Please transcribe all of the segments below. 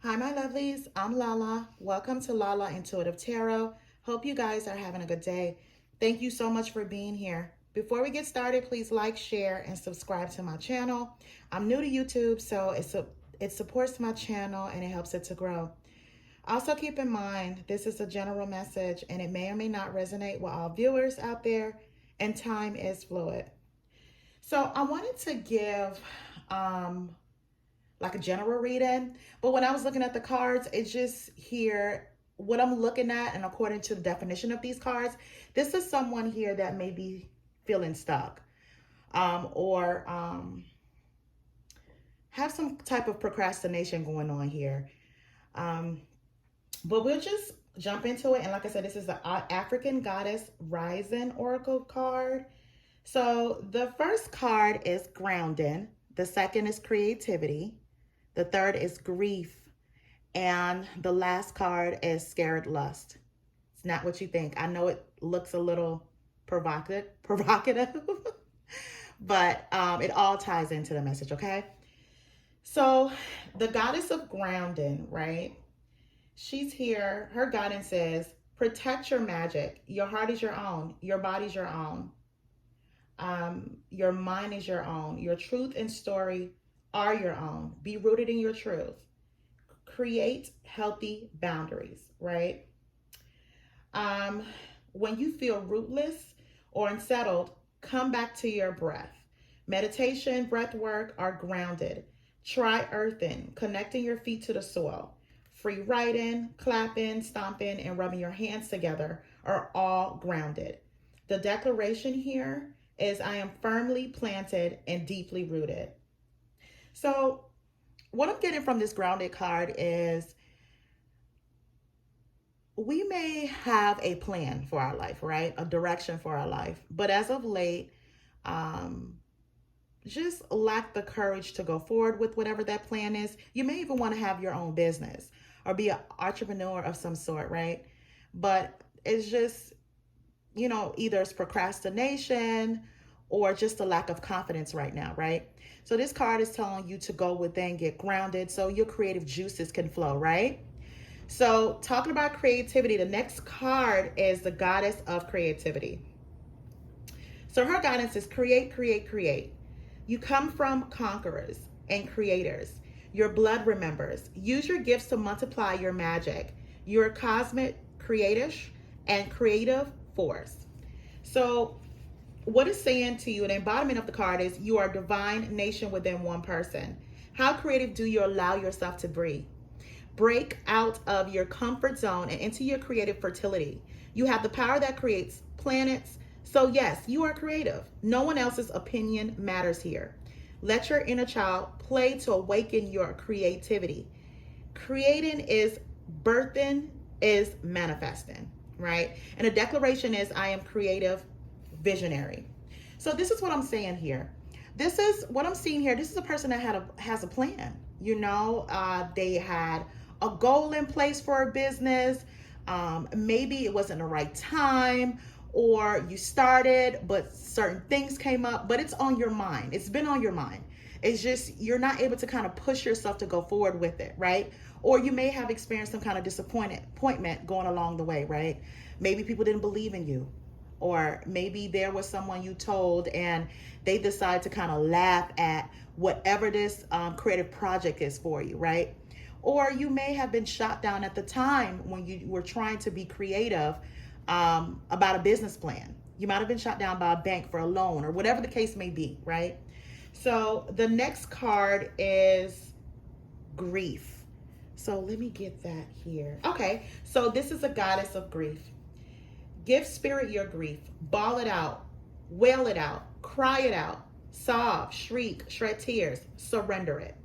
Hi, my lovelies. I'm Lala. Welcome to Lala Intuitive Tarot. Hope you guys are having a good day. Thank you so much for being here. Before we get started, please like, share, and subscribe to my channel. I'm new to YouTube, so it supports my channel and it helps it to grow. Also, keep in mind, this is a general message and it may or may not resonate with all viewers out there, and time is fluid. So I wanted to give like a general reading. But when I was looking at the cards, it's just here what I'm looking at, and according to the definition of these cards, this is someone here that may be feeling stuck or have some type of procrastination going on here. But we'll just jump into it. And like I said, this is the African Goddess Rising Oracle card. So the first card is grounding. The second is creativity. The third is grief. And the last card is scared lust. It's not what you think. I know it looks a little provocative, but it all ties into the message, okay? So the goddess of grounding, right? She's here. Her guidance says, protect your magic. Your heart is your own. Your body's your own. Your mind is your own. Your truth and story are your own. Be rooted in your truth. Create healthy boundaries, right? When you feel rootless or unsettled, come back to your breath. Meditation, breath work are grounded. Try earthing, connecting your feet to the soil. Free writing, clapping, stomping, and rubbing your hands together are all grounded. The declaration here is, I am firmly planted and deeply rooted. So what I'm getting from this grounded card is we may have a plan for our life, right? A direction for our life. But as of late, just lack the courage to go forward with whatever that plan is. You may even want to have your own business or be an entrepreneur of some sort, right? But it's just, either it's procrastination or just a lack of confidence right now, right? So this card is telling you to go within, get grounded so your creative juices can flow, right? So talking about creativity, the next card is the goddess of creativity. So her guidance is create, create, create. You come from conquerors and creators. Your blood remembers. Use your gifts to multiply your magic. You're a cosmic, creative, and creative force. So what it's saying to you, an embodiment of the card is, you are a divine nation within one person. How creative do you allow yourself to be? Break out of your comfort zone and into your creative fertility. You have the power that creates planets. So yes, you are creative. No one else's opinion matters here. Let your inner child play to awaken your creativity. Creating is birthing, is manifesting, right? And a declaration is, I am creative, visionary. So this is what I'm saying here. This is what I'm seeing here. This is a person that has a plan. They had a goal in place for a business. Maybe it wasn't the right time, or you started, but certain things came up, but it's on your mind. It's been on your mind. It's just, you're not able to kind of push yourself to go forward with it, right? Or you may have experienced some kind of disappointment going along the way, right? Maybe people didn't believe in you. Or maybe there was someone you told and they decide to kind of laugh at whatever this creative project is for you, right? Or you may have been shot down at the time when you were trying to be creative about a business plan. You might have been shot down by a bank for a loan or whatever the case may be, right? So the next card is grief. So let me get that here. Okay, so this is a goddess of grief. Give spirit your grief, bawl it out, wail it out, cry it out, sob, shriek, shed tears, surrender it.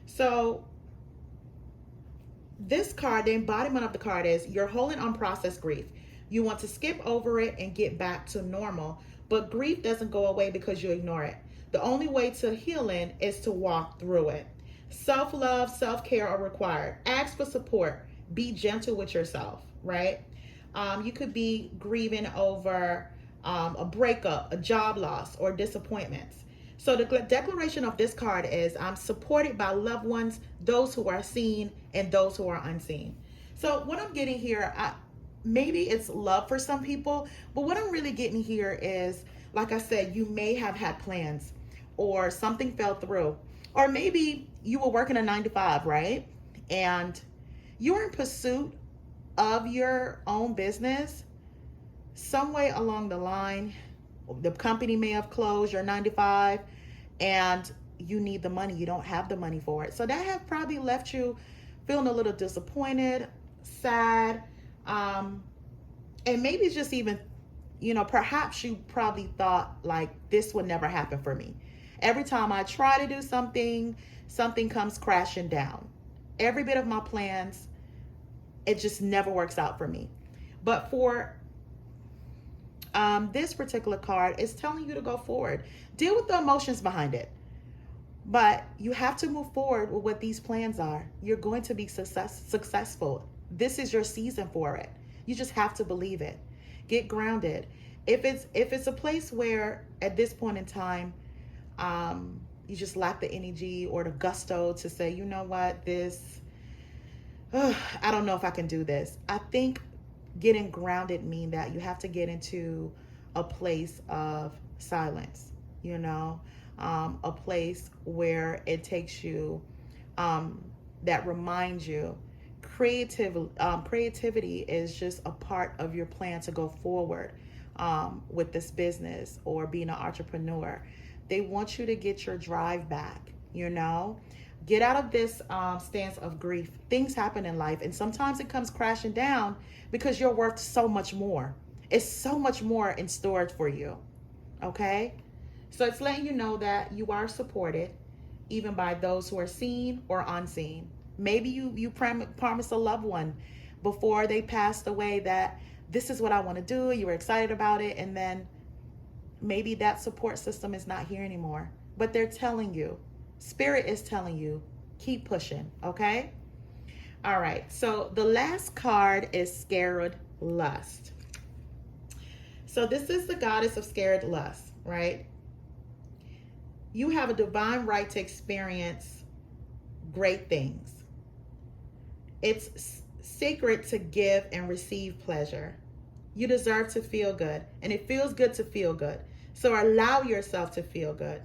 So this card, the embodiment of the card is, you're holding unprocessed grief. You want to skip over it and get back to normal, but grief doesn't go away because you ignore it. The only way to healing is to walk through it. Self-love, self-care are required. Ask for support. Be gentle with yourself, right? You could be grieving over a breakup, a job loss, or disappointments. So the declaration of this card is I'm supported by loved ones, those who are seen and those who are unseen. So what I'm getting here, maybe it's love for some people, but what I'm really getting here is, like I said, you may have had plans or something fell through. Or maybe you were working a 9 to 5, right? And you're in pursuit of your own business. Some way along the line, the company may have closed your 9 to 5 and you need the money. You don't have the money for it. So that have probably left you feeling a little disappointed, sad, and maybe just even, perhaps you probably thought like this would never happen for me. Every time I try to do something, something comes crashing down. Every bit of my plans, it just never works out for me. But for this particular card, it's telling you to go forward. Deal with the emotions behind it. But you have to move forward with what these plans are. You're going to be successful. This is your season for it. You just have to believe it. Get grounded. If it's a place where at this point in time, you just lack the energy or the gusto to say, you know what, I don't know if I can do this. I think getting grounded mean that you have to get into a place of silence, a place where it takes you, that reminds you creativity is just a part of your plan to go forward with this business or being an entrepreneur. They want you to get your drive back, Get out of this stance of grief. Things happen in life, and sometimes it comes crashing down because you're worth so much more. It's so much more in storage for you, okay? So it's letting you know that you are supported, even by those who are seen or unseen. Maybe you promised a loved one before they passed away that this is what I want to do. You were excited about it, and then maybe that support system is not here anymore. But they're telling you, Spirit is telling you, keep pushing, okay? All right, so the last card is Scared Lust. So this is the goddess of scared lust, right? You have a divine right to experience great things. It's sacred to give and receive pleasure. You deserve to feel good, and it feels good to feel good. So allow yourself to feel good.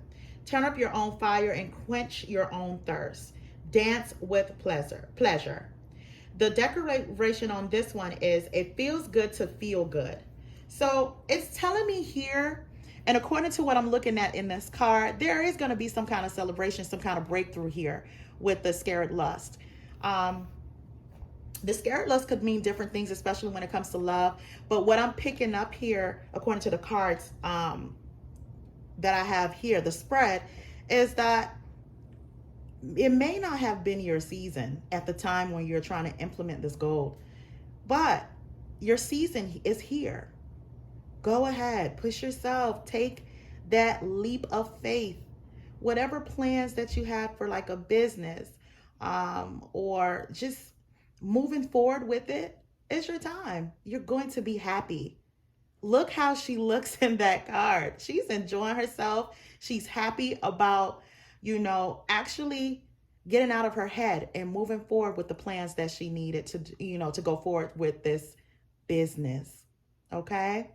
Turn up your own fire and quench your own thirst. Dance with pleasure. The declaration on this one is, it feels good to feel good. So it's telling me here, and according to what I'm looking at in this card, there is going to be some kind of celebration, some kind of breakthrough here with the scared lust. The scared lust could mean different things, especially when it comes to love. But what I'm picking up here, according to the cards that I have here, the spread, is that it may not have been your season at the time when you're trying to implement this goal, but your season is here. Go ahead, push yourself, take that leap of faith. Whatever plans that you have for like a business, or just moving forward with it, it's your time. You're going to be happy. Look how she looks in that card. She's enjoying herself. She's happy about, actually getting out of her head and moving forward with the plans that she needed to, to go forward with this business. Okay?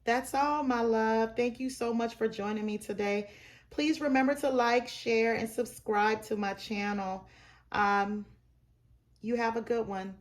That's all, my love. Thank you so much for joining me today. Please remember to like, share, and subscribe to my channel. You have a good one.